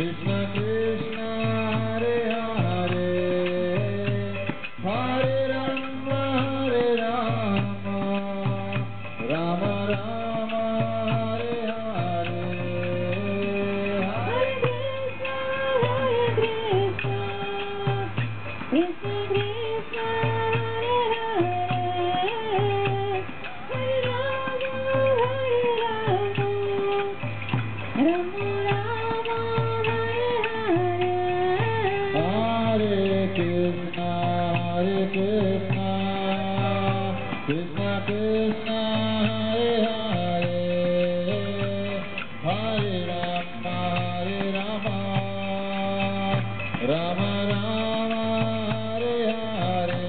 Krishna Krishna Hare Hare Hare Rama Rama Rama Hare Hare Hare Krishna Krishna Krishna Hare Hare Hare Rama Rama Rama Hare Hare Hare Krishna Krishna Krishna Hare Hare Hare Rama Rama Rama Hare Hare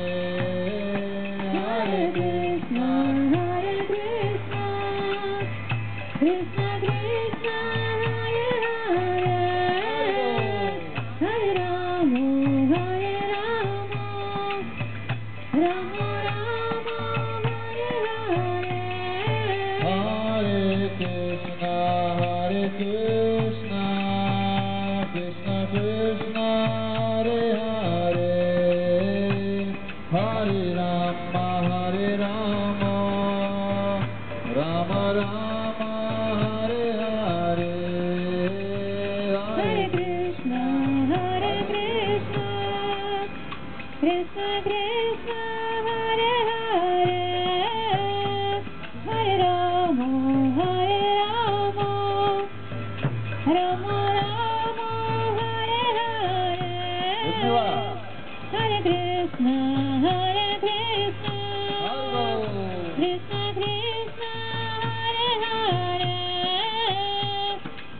Hare Krishna Krishna Krishna Hare Hare Hare Rama Rama Rama Hare Hare Hare Krishna Krishna Krishna Hare Hare Hare Rama Rama Rama Hare Hare Hare Krishna Krishna Krishna Hare Hare Hare Rama Rama Rama Hare Hare Hare Krishna Krishna Krishna Hare Hare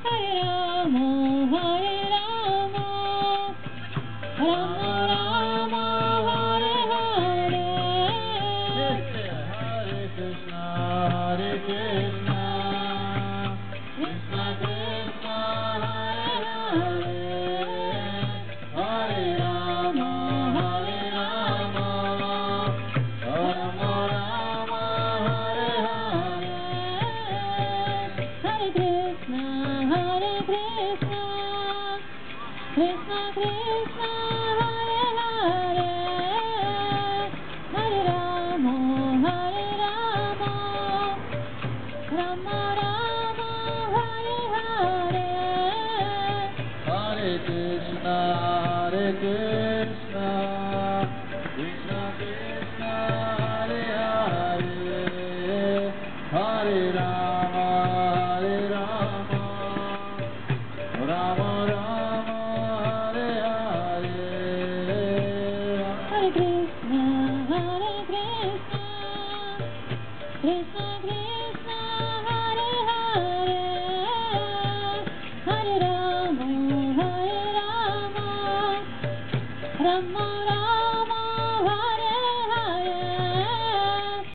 Hare Rama Rama Rama Hare Hare Hare Krishna Krishna Krishna Hare Hare Hare Rama Rama Rama Hare Hare Hare Krishna Krishna Krishna Hare Hare Hare Rama Rama Rama Hare Hare Hare Krishna Krishna Krishna Hare Hare Hare Rama Rama Rama Hare Hare Hare Krishna Krishna